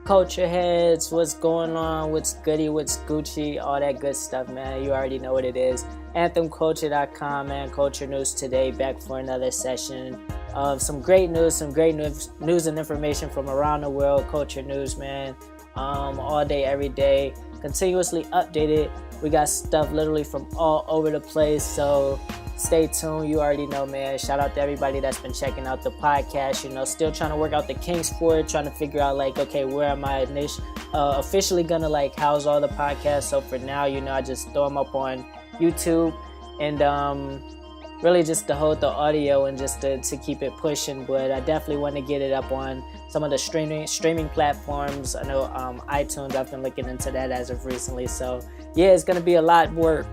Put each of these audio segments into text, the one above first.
Culture heads, what's going on? What's goody? What's Gucci? All that good stuff, man. You already know what it is. AnthemCulture.com, man. Culture news today. Back for another session of some great news and information from around the world. Culture news, man. All day, every day, continuously updated. We got stuff literally from all over the place. So stay tuned. You already know, man. Shout out to everybody that's been checking out the podcast. Still trying to work out the kinks for it, trying to figure out okay, where am I officially gonna house all the podcasts. So for now, I just throw them up on YouTube and really just to hold the audio and just to keep it pushing. But I definitely want to get it up on some of the streaming platforms. I know iTunes, I've been looking into that as of recently. So yeah, it's gonna be a lot more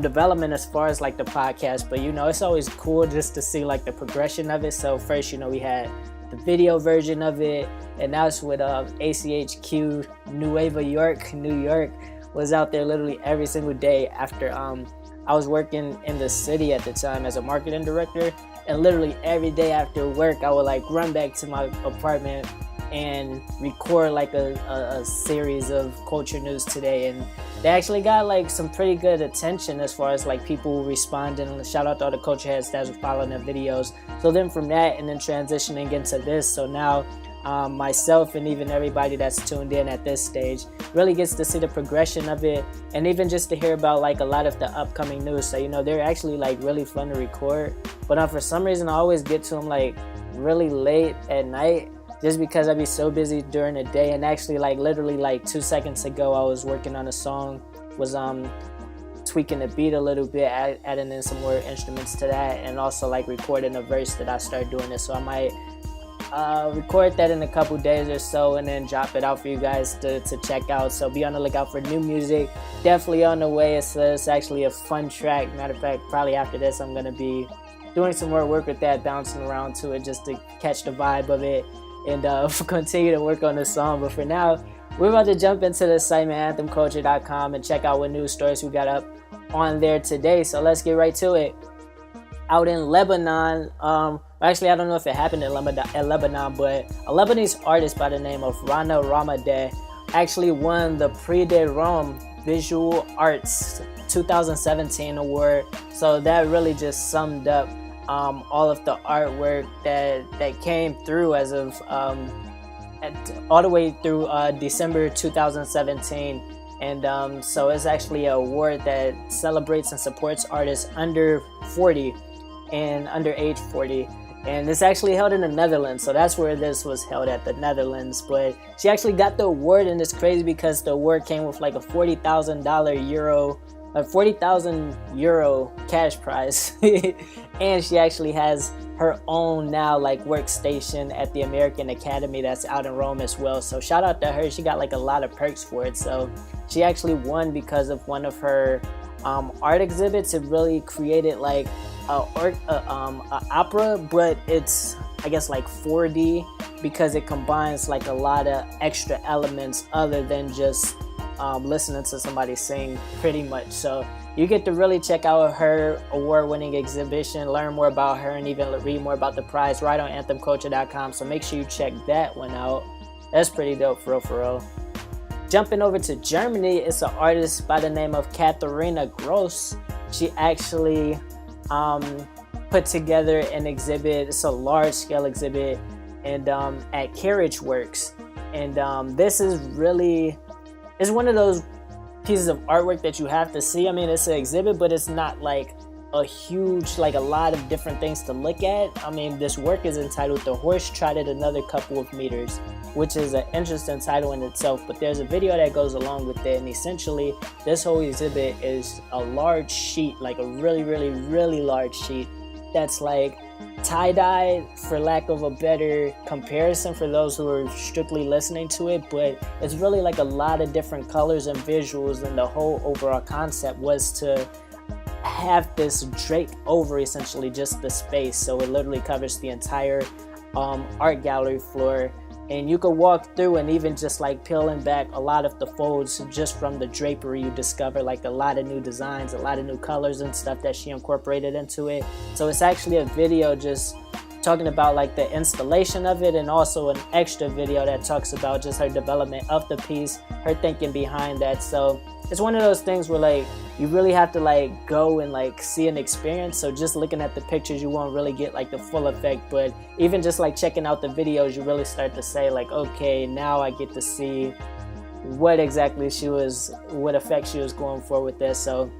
development as far as the podcast, but it's always cool just to see the progression of it. So first, we had the video version of it, and now it's with ACHQ New York was out there literally every single day after I was working in the city at the time as a marketing director, and literally every day after work I would run back to my apartment and record a series of culture news today, and they actually got some pretty good attention as far as people responding. Shout out to all the culture heads that were following the videos. So then from that and then transitioning into this, so now myself and even everybody that's tuned in at this stage really gets to see the progression of it, and even just to hear about a lot of the upcoming news. So they're actually really fun to record, but for some reason I always get to them really late at night, just because I'd be so busy during the day. And actually literally 2 seconds ago I was working on a song, was tweaking the beat a little bit, adding in some more instruments to that, and also recording a verse that I started doing this. So I might record that in a couple days or so and then drop it out for you guys to check out. So be on the lookout for new music, definitely on the way. It's actually a fun track. Matter of fact, probably after this I'm going to be doing some more work with that, bouncing around to it just to catch the vibe of it and continue to work on the song. But for now, we're about to jump into the site, man, AnthemCulture.com, and check out what news stories we got up on there today. So let's get right to it. Out in Lebanon, actually I don't know if it happened in Lebanon, but a Lebanese artist by the name of Rana Ramadeh actually won the Prix de Rome Visual Arts 2017 award. So that really just summed up all of the artwork that came through as of all the way through December 2017. And so it's actually an award that celebrates and supports artists under 40 and under age 40. And it's actually held in the Netherlands, so that's where this was held, at the Netherlands. But she actually got the award, and it's crazy because the award came with a $40,000 euro cash prize. And she actually has her own now workstation at the American Academy that's out in Rome as well. So shout out to her. She got a lot of perks for it. So she actually won because of one of her art exhibits. It really created a opera, but it's I guess 4D, because it combines a lot of extra elements other than just listening to somebody sing, pretty much. So you get to really check out her award-winning exhibition, learn more about her, and even read more about the prize right on AnthemCulture.com. So make sure you check that one out. That's pretty dope, for real. Jumping over to Germany, it's an artist by the name of Katharina Gross. She actually put together an exhibit. It's a large-scale exhibit, and at Carriage Works. And this is really, it's one of those pieces of artwork that you have to see. I mean, it's an exhibit, but it's not a huge, a lot of different things to look at. I mean, this work is entitled "The Horse Trotted Another Couple of Meters," which is an interesting title in itself, but there's a video that goes along with it. And essentially this whole exhibit is a large sheet, a really large sheet that's tie-dye, for lack of a better comparison for those who are strictly listening to it. But it's really a lot of different colors and visuals, and the whole overall concept was to have this drape over essentially just the space. So it literally covers the entire art gallery floor, and you could walk through and even just peeling back a lot of the folds just from the drapery, you discover a lot of new designs, a lot of new colors and stuff that she incorporated into it. So it's actually a video just talking about like the installation of it, and also an extra video that talks about just her development of the piece, her thinking behind that. So it's one of those things where like you really have to like go and like see an experience. So just looking at the pictures, you won't really get like the full effect, but even just like checking out the videos, you really start to say like, okay, now I get to see what exactly what effect she was going for with this. So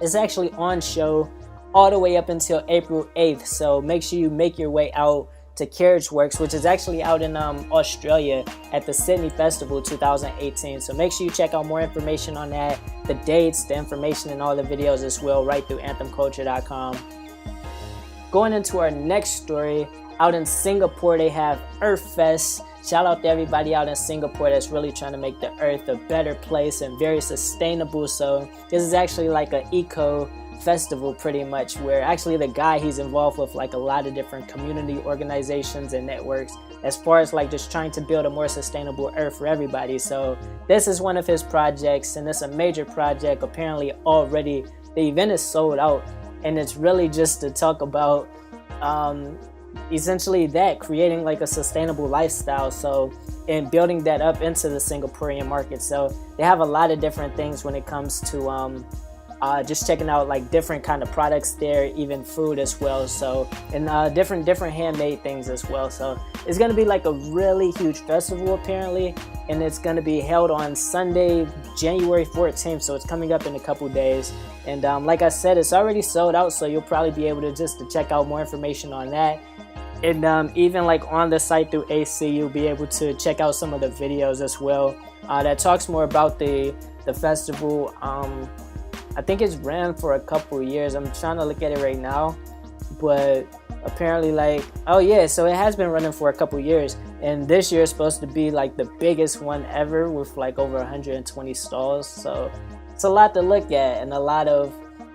it's actually on show all the way up until April 8th. So make sure you make your way out to Carriage Works, which is actually out in Australia at the Sydney Festival 2018. So make sure you check out more information on that, the dates, the information, and all the videos as well right through anthemculture.com. Going into our next story, out in Singapore, they have Earth Fest. Shout out to everybody out in Singapore that's really trying to make the earth a better place and very sustainable. So this is actually like an eco festival pretty much, where actually the guy, he's involved with like a lot of different community organizations and networks as far as like just trying to build a more sustainable earth for everybody. So this is one of his projects, and it's a major project. Apparently already the event is sold out, and it's really just to talk about essentially that, creating like a sustainable lifestyle, so, and building that up into the Singaporean market. So they have a lot of different things when it comes to just checking out like different kind of products there, even food as well. So, and different handmade things as well. So it's going to be like a really huge festival apparently, and it's going to be held on Sunday, January 14th. So it's coming up in a couple days. And like I said, it's already sold out, so you'll probably be able to check out more information on that. And even like on the site through AC, you'll be able to check out some of the videos as well that talks more about the festival. I think it's ran for a couple years. I'm trying to look at it right now, but apparently like, oh yeah, so it has been running for a couple years, and this year is supposed to be like the biggest one ever with like over 120 stalls. So it's a lot to look at and a lot of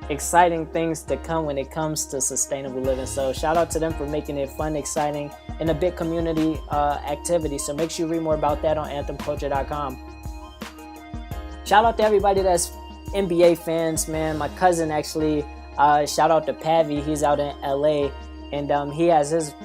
exciting things to come when it comes to sustainable living. So shout out to them for making it fun, exciting, and a big community activity. So make sure you read more about that on anthemculture.com. Shout out to everybody that's NBA fans, man. My cousin actually, shout out to Pavi, he's out in LA, and he has his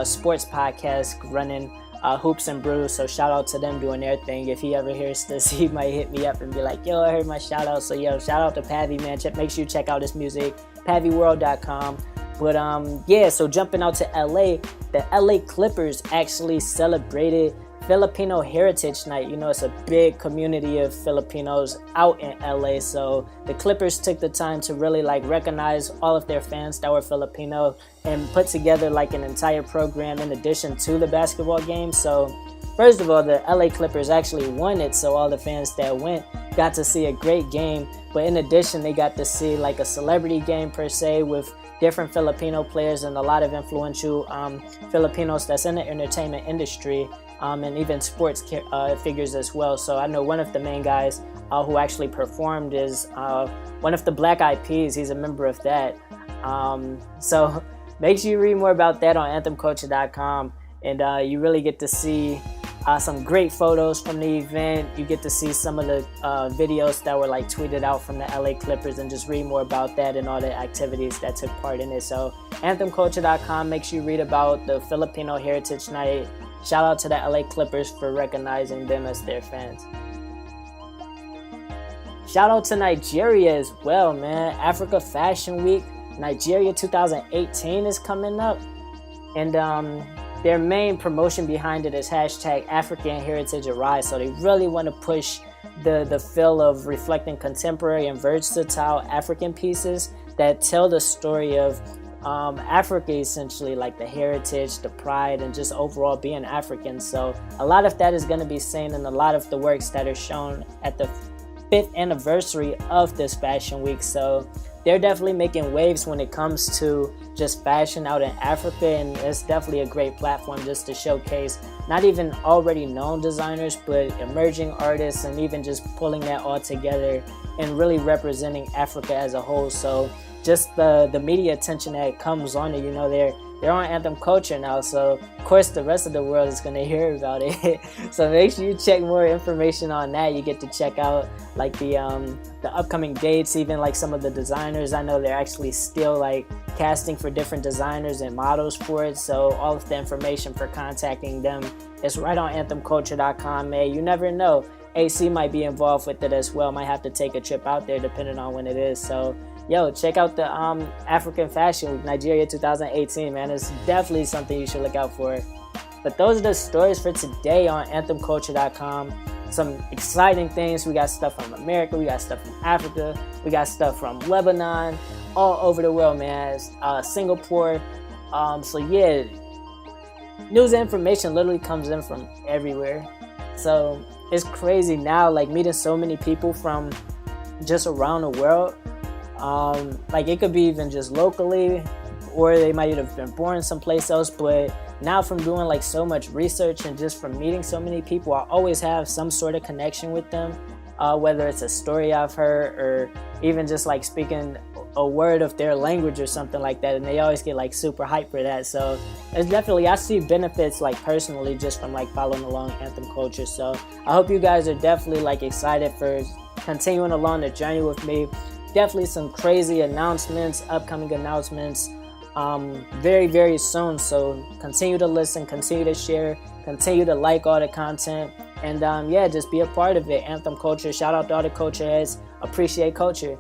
sports podcast running, Hoops and Brews. So shout out to them doing their thing. If he ever hears this, he might hit me up and be like, yo, I heard my shout out. So yo, shout out to Pavi, man. Make sure you check out his music, paviworld.com. But yeah, so jumping out to LA, the LA Clippers actually celebrated Filipino Heritage Night. You know, it's a big community of Filipinos out in LA. So the Clippers took the time to really like recognize all of their fans that were Filipino and put together like an entire program in addition to the basketball game. So first of all, the LA Clippers actually won it, so all the fans that went got to see a great game. But in addition, they got to see like a celebrity game per se with different Filipino players and a lot of influential Filipinos that's in the entertainment industry. And even sports figures as well. So I know one of the main guys who actually performed is one of the Black Eyed Peas. He's a member of that. So make sure you read more about that on anthemculture.com, and you really get to see some great photos from the event. You get to see some of the videos that were like tweeted out from the LA Clippers, and just read more about that and all the activities that took part in it. So anthemculture.com, make sure you read about the Filipino Heritage Night. Shout out to the LA Clippers for recognizing them as their fans. Shout out to Nigeria as well, man. Africa Fashion Week, Nigeria 2018 is coming up. And their main promotion behind it is hashtag African Heritage Arise. So they really want to push the feel of reflecting contemporary and versatile African pieces that tell the story of Africa, essentially, like the heritage, the pride, and just overall being African. So a lot of that is going to be seen in a lot of the works that are shown at the 5th anniversary of this fashion week. So they're definitely making waves when it comes to just fashion out in Africa, and it's definitely a great platform just to showcase not even already known designers, but emerging artists, and even just pulling that all together and really representing Africa as a whole. So just the media attention that comes on it, you know, they're they're on Anthem Culture now, so of course the rest of the world is gonna hear about it. So make sure you check more information on that. You get to check out like the upcoming dates, even like some of the designers. I know they're actually still like casting for different designers and models for it. So all of the information for contacting them is right on anthemculture.com, man. You never know. AC might be involved with it as well. Might have to take a trip out there depending on when it is. So yo, check out the African Fashion Week Nigeria 2018, man. It's definitely something you should look out for. But those are the stories for today on anthemculture.com. Some exciting things. We got stuff from America, we got stuff from Africa, we got stuff from Lebanon, all over the world, man. Singapore. So yeah, news and information literally comes in from everywhere. So it's crazy now, like meeting so many people from just around the world. Like it could be even just locally, or they might have been born someplace else, but now from doing like so much research and just from meeting so many people, I always have some sort of connection with them, whether it's a story I've heard or even just like speaking a word of their language or something like that, and they always get like super hyped for that. So it's definitely, I see benefits like personally just from like following along Anthem Culture. So I hope you guys are definitely like excited for continuing along the journey with me. Definitely some crazy announcements, upcoming announcements, very, very soon. So continue to listen, continue to share, continue to like all the content, and yeah, just be a part of it. Anthem Culture, shout out to all the culture heads. Appreciate culture.